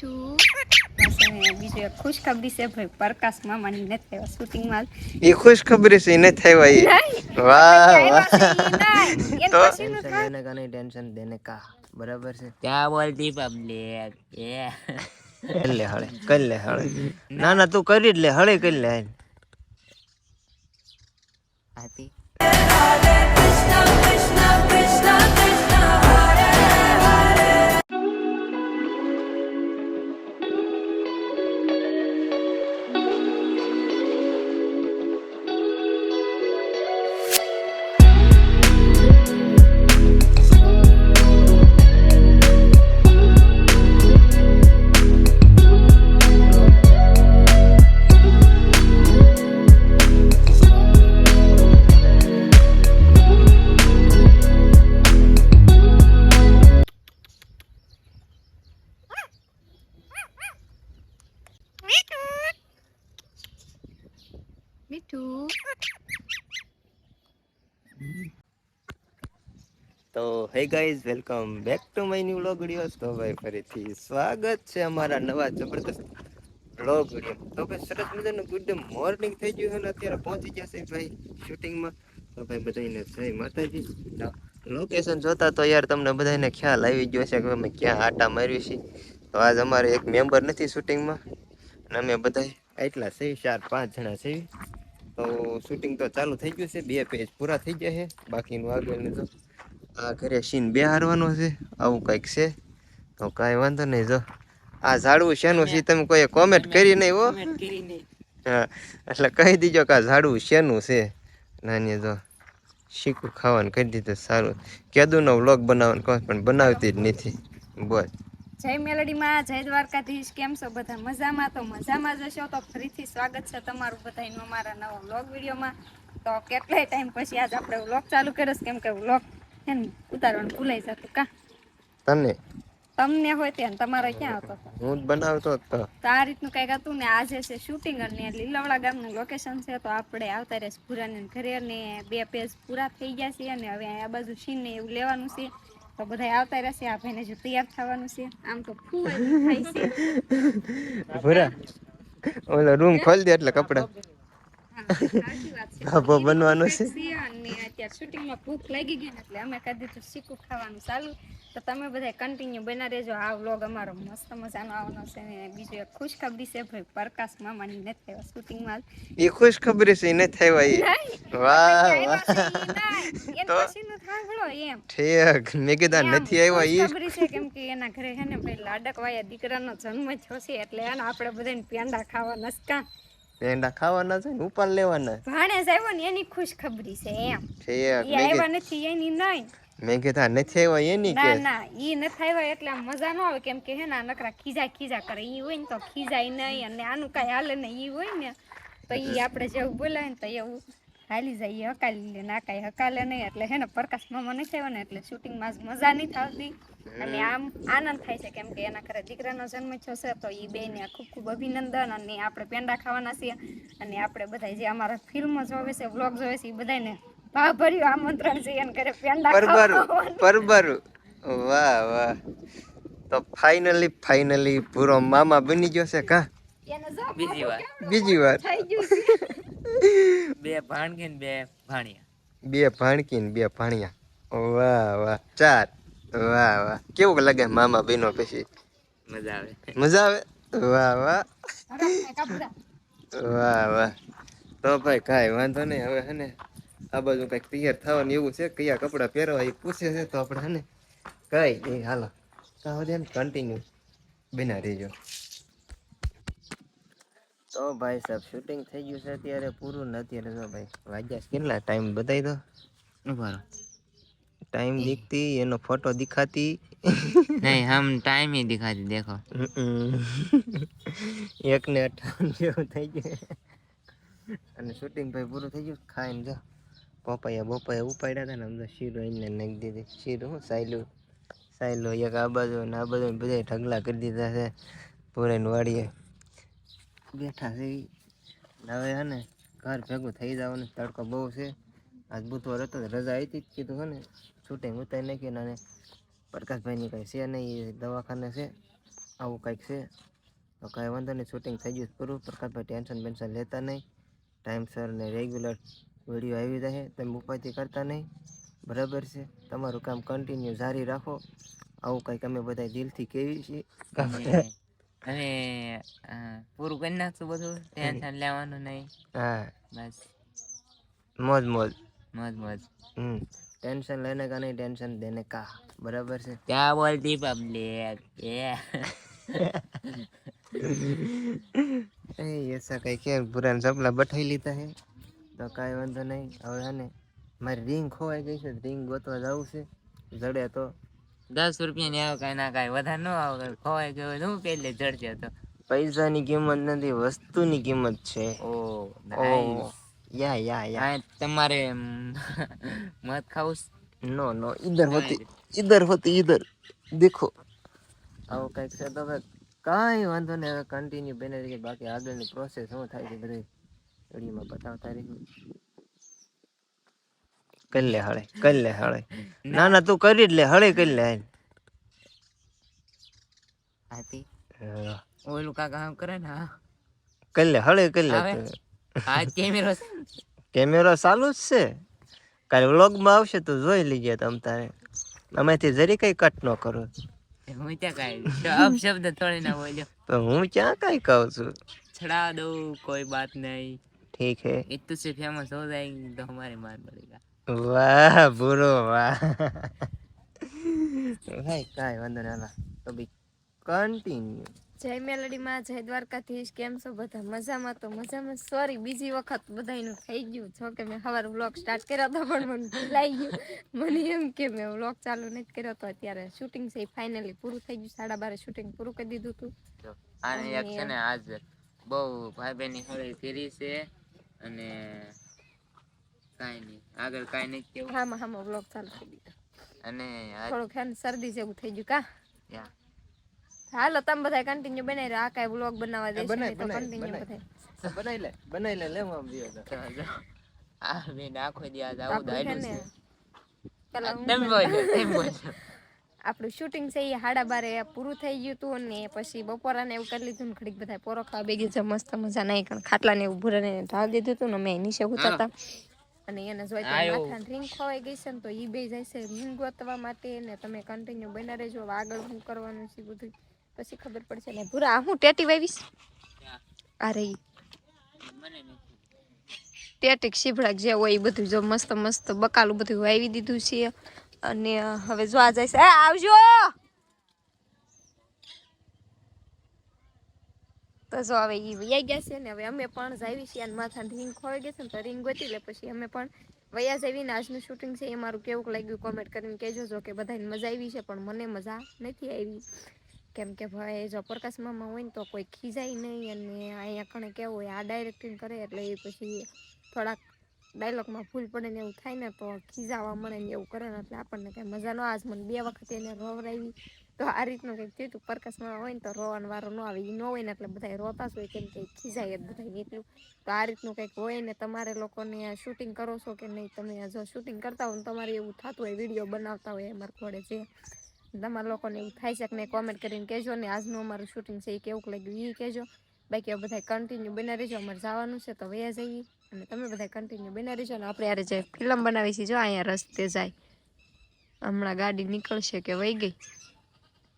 મીઠું બસ અને બીજું એક ખુશખબરી છે ભાઈ પ્રકાશ મામાની નથી આવ્યા શૂટિંગમાં ये खुशखबरी से नहीं थे भाई। નહીં આપણે वाह ક્યાં वाह આવ્યા છે ઈ નહીં એન तो પછીનું टेंशन થાય लेने का नहीं, टेंशन देने का। बराबर से क्या बोलती पब्लिक ये कर ले हळे ना ना तू कर ले हळे कर ले आती મીઠું તો hey guys welcome back to my new vlog videos. તો ભાઈ ફરીથી સ્વાગત છે અમારા નવા જબરદસ્ત વ્લોગ વિડિયો. તો ભાઈ સરસ મજાનું ગુડ મોર્નિંગ થઈ ગયું છે ને અત્યારે પહોંચી ગયા છે ભાઈ શૂટિંગમાં. તો ભાઈ બધાને જય માતાજી. લોકેશન જોતા તો યાર તમને બધાને ખ્યાલ આવી ગયો છે કે અમે ક્યાં આટા માર્યું છે. તો આજ અમારે એક મેમ્બર નથી શૂટિંગમાં અને અમે બધા એટલા છે 4-5 જણા છે. તો શૂટિંગ તો ચાલુ થઈ ગયું છે, 2 પેજ પૂરા થઈ ગયા છે, બાકીનું આગળનું તો આ ઘરે સીન બેહારવાનો છે આવું કંઈક છે. તો કાંઈ વાંધો નહીં. જો આ ઝાડવું શેનું છે તમે કોઈ કોમેન્ટ કરી નહીં હો. હા એટલે કહી દીજો કે આ ઝાડવું શેનું છે. નાની જો શીખું ખાવાનું કરી દીધું સારું. કેદુનો વ્લોગ બનાવવાનું કહો પણ બનાવતી જ નથી. બોલ જય મેલડીમાં, જય દ્વારકાધીશ. કેમ છો બધા? મજામાં? તો મજામાં જ હશો. તો ફરીથી સ્વાગત છે તમારું બધાનું અમારા નવા વ્લોગ વિડીયોમાં. તો કેટલાય ટાઈમ પછી આજ આપણે વ્લોગ ચાલુ કર્યો છે, કેમ કે વ્લોગ છે ને ઉતારવાનું ભૂલાઈ જતું કા તને તમને હોય ત્યાં તમારે ક્યાં હતો? હું જ બનાવતો હતો. તો આ રીતનું કંઈક હતું ને. આજે છે શૂટિંગ અને લીલવડા ગામનું લોકેશન છે. તો આપણે આવતા રહેશે ભૂરાને ઘરે ને 2 પેજ પૂરા થઈ ગયા છે અને હવે આ બાજુ સીન ને એવું લેવાનું છે. તો બધા આવતા રહેશે. આ ભાઈને જો તૈયાર થવાનું છે. આમ તો ફૂવાઈ થાય છે. ભૂરા ઓલો રૂમ ખોલી દે એટલે કપડા સાચી વાત છે. ધાબો બનવાનો છે. અને અત્યારે શૂટિંગમાં ભૂખ લાગી ગઈ ને એટલે અમે કરી દીધું શીખું ખાવાનું ચાલુ. તો તમે બધા કન્ટિન્યુ બના રહેજો. આ વ્લોગ અમારો મસ્ત મજાનો આવવાનો છે. ને બીજું એક ખુશખબરી છે ભાઈ પ્રકાશ મામાની નથી આવ્યા શૂટિંગમાં. એ ખુશખબરી છે નહીં થાય ભાઈ. વાહ વાહ તો એમ ઠીક મેં કીધા નથી આવ્યા ઈ ખબરી છે કેમ કે એના ઘરે છે ને ભાઈ લાડકવાયા દીકરાનો જન્મ થયો છે એટલે એને આપણે બધાને પેંડા ખાવાના છે. કા પેંડા ખાવાના છે ને ઉપાડ લેવાના. ભાણેજ આવ્યો ને એની ખુશખબરી છે એમ. ઠીક એ આવ્યા નથી એની નહીં. મેં કીધા નથી આવ્યા એની કે ના ના ઈ નથી આવ્યા એટલે આમ મજા ન આવે કેમ કે હે ને નકરા ખીજા કરે. ઈ હોય ને તો ખીજાય નહીં અને આનું કાંઈ હાલે ને ઈ હોય ને તો ઈ આપણે જેવું બોલાય ને તો એવું હાલી જાય. હકાલી લે ના કાંઈ હકાલે નહીં એટલે હે ને પ્રકાશ મામા નથી આવ્યા ને એટલે શૂટિંગમાં મજા નહીં થતી અને આમ આનંદ થાય છે કેમ કે એના ઘરે દીકરાનો જન્મ થયો છે. તો એ બેને ખૂબ ખૂબ અભિનંદન. અને આપણે પેંડા ખાવાના છીએ અને આપણે બધા જે અમારા ફિલ્મ જોવે છે વ્લોગ જોવે છે એ બધાને ભાભર્યું આમંત્રણ છે એને ઘરે પેંડા ખાવાનું. પરબરું વાહ વાહ. તો ફાઇનલી પૂરો મામા બની ગયો છે કા એને જો બીજી વાર થઈ ગયું છે. 2 ભાણકી ને 2 ભાણિયા 2 ભાણકી ને 2 ભાણિયા. વાહ વાહ 4. વાહ વાહ કેવું લાગે મામા બહેનો પછી? મજા આવે. મજા આવે. વાહ વાહ હરામને કાપડા. વાહ વાહ. તો ભાઈ કાંઈ વાંધો નહીં. હવે હે ને આ બાજુ કંઈક તૈયાર થવાનું એવું છે. કયા કપડાં પહેરવા એ પૂછે છે તો આપણે હે ને કઈ નહીં હાલો તો દે કન્ટિન્યુ બના રહેજો. તો ભાઈ સાહેબ શૂટિંગ થઈ ગયું છે અત્યારે પૂરું ને અત્યારે તો ભાઈ વાગ્યા કેટલા ટાઈમ બતાવી દો. ઉભા टाइम दिखती एनो फोटो दिखाती नहीं हम टाइम ही दिखाती देखो 1:58 જેવું થઈ ગયું અને શૂટિંગ ભાઈ પૂરું થઈ ગયું. ખાઈને જો પપાયા ઉપાડ્યા હતા ને આમ તો શીરો એને નાખી દીધી. શીરો હું સાયલું એક આ બાજુ ને આ બાજુ બધા ઢગલા કરી દીધા છે. પૂરેને વાડીએ બેઠા છે. હવે હે ને ઘર ભેગું થઈ જવાનું. તડકો બહુ છે. આજ બુધવાર હતો રજા આવી કીધું હે ને શૂટિંગ ઉતારી નાખ્યું. અને પ્રકાશભાઈની કંઈ છે નહીં દવાખાને છે આવું કંઈક છે. તો કાંઈ વાંધો નહીં, શૂટિંગ થઈ ગયું પૂરું. પ્રકાશભાઈ ટેન્શન બેન્શન લેતા નહીં, ટાઈમસર ને રેગ્યુલર વિડીયો આવી જાય, તમે ઉપાધિ કરતા નહીં, બરાબર છે. તમારું કામ કન્ટિન્યુ જારી રાખો, આવું કંઈક અમે બધા દિલથી કહેવી છીએ. અને પૂરું કરી નાખશું બધું, ટેન્શન લેવાનું નહીં. હા, બસ મોજ મોજ. મોજ મોજ. ટેન્શન લેને કા નહીં, ટેન્શન દેને કા, બરાબર છે. क्या बोलती पब्लिक ये ऐसा कहीं क्या बुरा सपना बैठाई लेता है तो कांई वांधो नहीं. હવે હે ને મારી રિંગ ખોવાઈ ગઈ છે, રિંગ ગોતવા જવું છે. જડે તો 10 रुपया ની આવે કઈ ના કઈ વધારે ન આવે, ખોવાઈ ગયો શું પેલે જડશે તો. પૈસાની કિંમત નથી, વસ્તુની કિંમત છે. ઓ ઓ યા યા યા. તમારે મત ખાવું નો નો, इधर होती इधर देखो. આવો કંઈક છે. તો હવે કાંઈ વાંધો નહીં, હવે કન્ટિન્યુ બને રહી. બાકી આગળની પ્રોસેસ શું થાય છે બધી વિડીયોમાં બતાવતા રહી. કરી લે હળે, કરી લે હળે. ના ના, તું કરી જ લે, હળે કરી લે. આતી ઓલું કાકા આમ કરે ને. હા કરી લે હળે, કરી લે. આ કેમેરો કેમેરો ચાલુ જ છે. કાલે વ્લોગમાં આવશે તો જોઈ લીજે તમ તારે. આમાંથી જરી કઈ કટ ન કરો. હું ત્યાં કઈ અપશબ્દ થોડી ના બોલ્યો તો હું ક્યાં કઈ કહું છું. छड़ा दो कोई बात नहीं, ઠીક હે. इतने से फेमस हो जाएंगे तो हमारे मार पड़ेगा. વાહ બુરો વાહ. ભાઈ કાંઈ વાંધો નહીં, હાલો તો બી કન્ટિન્યુ. જય મેલડીમાં, જય દ્વારકાધીશ. કેમ છો બધા? મજામાં? તો મજામાં. સોરી, બીજી વખત બધાયનું થઈ ગયું. જો કે મેં સવારે વ્લોગ સ્ટાર્ટ કર્યો હતો પણ મને ભૂલાઈ ગયું. મને એમ કે મેં વ્લોગ ચાલુ નથી કર્યો તો અત્યારે શૂટિંગ છે ફાઇનલી પૂરું થઈ ગયું. 12:30 શૂટિંગ પૂરું કરી દીધું હતું. આને એક છે ને આજ બહુ ભાઈ બહેનની હોળી ફેરી છે અને કાંઈ નહીં આગળ કાંઈ નહીં કેવું. હામાં વ્લોગ ચાલુ કરી દીધો અને થોડુંક છે ને શરદી જેવું થઈ ગયું કા. યા હાલો તમે બધા કન્ટિન્યુ બનાવી રહ્યો. આ કાંઈ વ્લોગ બનાવવા દેશે નહીં તો કન્ટિન્યુ બધા બનાવી લે હું આમ વિયો તો. આ બેન આખો દી આજ આવું દાયડું છે. પેલા તેમ બોલ આપણું શૂટિંગ છે એ 12:30 પૂરું થઈ ગયું હતું અને પછી બપોરાને એવું કરી લીધું ને ઘડીક બધા પોરો ખાવા બેગી છે મસ્ત મજા નહીં કારણ ખાટલા ને એવું ભૂરાને ઢાળ દીધું હતું ને અમે નીચે ઉતરતા અને એને જોઈ તો માથાની રિંગ ખોવાઈ ગઈ છે ને તો એ બે જાય છે રિંગ ગોતવા માટે ને તમે કન્ટિન્યુ બના રહેજો. આગળ શું કરવાનું છે બધું પછી ખબર પડશે ને. ભૂરા હું ટેટી વાવીશ આ રહી ટેટિક શીભડાક જે હોય એ બધું જો મસ્ત મસ્ત બકાલું બધું વાવી દીધું છે અને હવે જો આ જાય છે. આવજો તો જો હવે એ વૈયા ગયા છે ને હવે અમે પણ જાવી છીએ અને માથાની રિંગ ખોવાઈ ગઈ છે ને તો રિંગ ગોતી લે પછી અમે પણ વૈયા જઈએ ને. આજનું શૂટિંગ છે એ મારું કેવું લાગ્યું કોમેન્ટ કરીને કહેજો. જો કે બધાને મજા આવી છે પણ મને મજા નથી આવી કેમ કે ભાઈ જો પ્રકાશ મામા હોય ને તો કોઈ ખીજાય નહીં અને અહીંયા કણે કેવું હોય આ ડાયરેક્ટિંગ કરે એટલે એ પછી થોડાક ડાયલોગમાં ભૂલ પડે ને એવું થાય ને તો ખીજાવા મળે ને એવું કરે ને એટલે આપણને કાંઈ મજા ન આવે. આજ મને 2 વખત એને રોવરાવી તો આ રીતનું કંઈક થયું હતું. પ્રકાશમાં હોય ને તો રોવાનો વારો ન આવે, એ ન હોય ને એટલે બધા રોતા જ હોય કેમ કે ખીજાય જ બધા એટલું. તો આ રીતનું કંઈક હોય ને તમારે લોકોને શૂટિંગ કરો છો કે નહીં, તમે જો શૂટિંગ કરતા હોય ને તમારે એવું થતું હોય વિડીયો બનાવતા હોય અમારે ઘોડે જે તમારા લોકોને એવું થાય છે કે નહીં કોમેન્ટ કરીને કહેજો ને. આજનું અમારું શૂટિંગ છે એ કેવું લાગ્યું એ કહેજો. બાકી બધા કન્ટિન્યુ બના રહેજો. અમારે જવાનું છે તો વયા જઈએ અને તમે બધા કન્ટિન્યુ બના રહેજો. અને આપણે યારે જે ફિલ્મ બનાવી છે જો અહીંયા રસ્તે જાય હમણાં ગાડી નીકળશે કે વહી ગઈ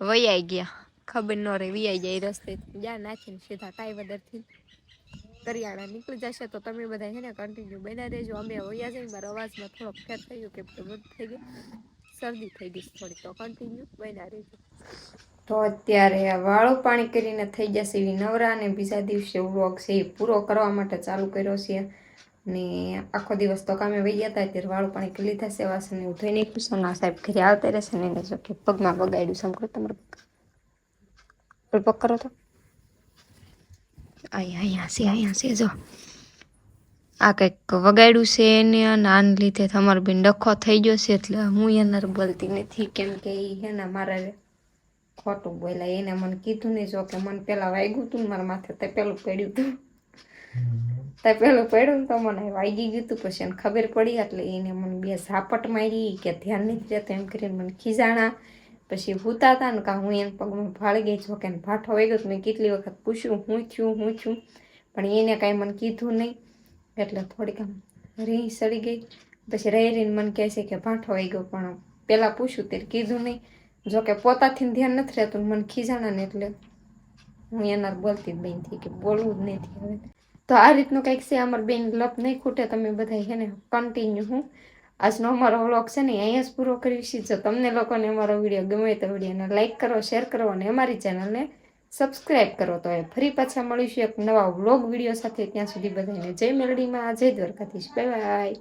વૈયાઈ ગયા ખબર ન રહે વૈયાઈ જાય રસ્તે જ્યાં નાખીને સીધા કાંઈવદરથી કરિયાણા નીકળી જશે. તો તમે બધા છે ને કન્ટિન્યુ બના રહેજો. અમે વૈયા જઈએ મારા અવાજમાં થોડોક ફેર થઈ ગયો કે બંધ થઈ ગઈ શરદી થઈ ગઈ થોડી તો કન્ટિન્યુ બના રહેજો. તો અત્યારે વાળું પાણી કરીને થઈ જશે એવી નવરા અને બીજા દિવસે વ્લોગ છે એ પૂરો કરવા માટે ચાલુ કર્યો છે ને આખો દિવસ તો કામે વહી ગયા હતા. અત્યારે વાળું પાણી કરી લીધા છે વાસણ એવું ધોઈ નાખ્યું છે ના સાહેબ ઘરે આવતા રહેશે ને એને જો કે પગમાં બગાડ્યું છે. કરો તમારે પગ કરો તો અહીંયા છે જો આ કંઈક વગાડ્યું છે એને અને આને લીધે તમારો બેન ડખો થઈ ગયો છે એટલે હું એના બોલતી નથી કેમ કે એ એના મારા ખોટું બોલ્યા. એને મને કીધું નહીં જો કે મને પેલા વાગ્યું હતું ને મારા માથે તે પેલું પડ્યું હતું તે પેલું પડ્યું ને તો મને વાગી ગયું હતું. પછી એને ખબર પડી એટલે એને મને 2 ઝાપટ મારી કે ધ્યાન નથી રહેતું એમ કરીને મને ખીજાણા પછી હુતા હતા ને કાં હું એને પગમાં ભાળી ગઈ જો કે ભાઠો વહી ગયો તો મેં કેટલી વખત પૂછ્યું હું થયું પણ એને કાંઈ મને કીધું નહીં એટલે થોડીક આમ રીહ સડી ગઈ. પછી રહી રહીને મને કહે છે કે ભાઠો વહી ગયો પણ પહેલાં પૂછ્યું ત્યારે કીધું નહીં. જો કે પોતાથી ધ્યાન નથી રહેતું મને ખીજાણા ને એટલે હું એના બોલતી જ બેન થઈ કે બોલવું જ નથી હવે. તો આ રીતનું કંઈક છે અમારી બેન લપ નહીં ખૂટે. તમે બધા છે ને કન્ટિન્યુ હું આજનો અમારો વ્લોગ છે ને અહીંયા જ પૂરો કરીશું. જો તમને લોકોને અમારો વિડીયો ગમે તો વિડીયોને લાઈક કરો, શેર કરો અને અમારી ચેનલને સબસ્ક્રાઈબ કરો. તો એ ફરી પાછા મળીશું એક નવા વ્લોગ વિડીયો સાથે. ત્યાં સુધી બધાને જય મેલડીમાં, જય દ્વારકાધીશ, બાય બાય.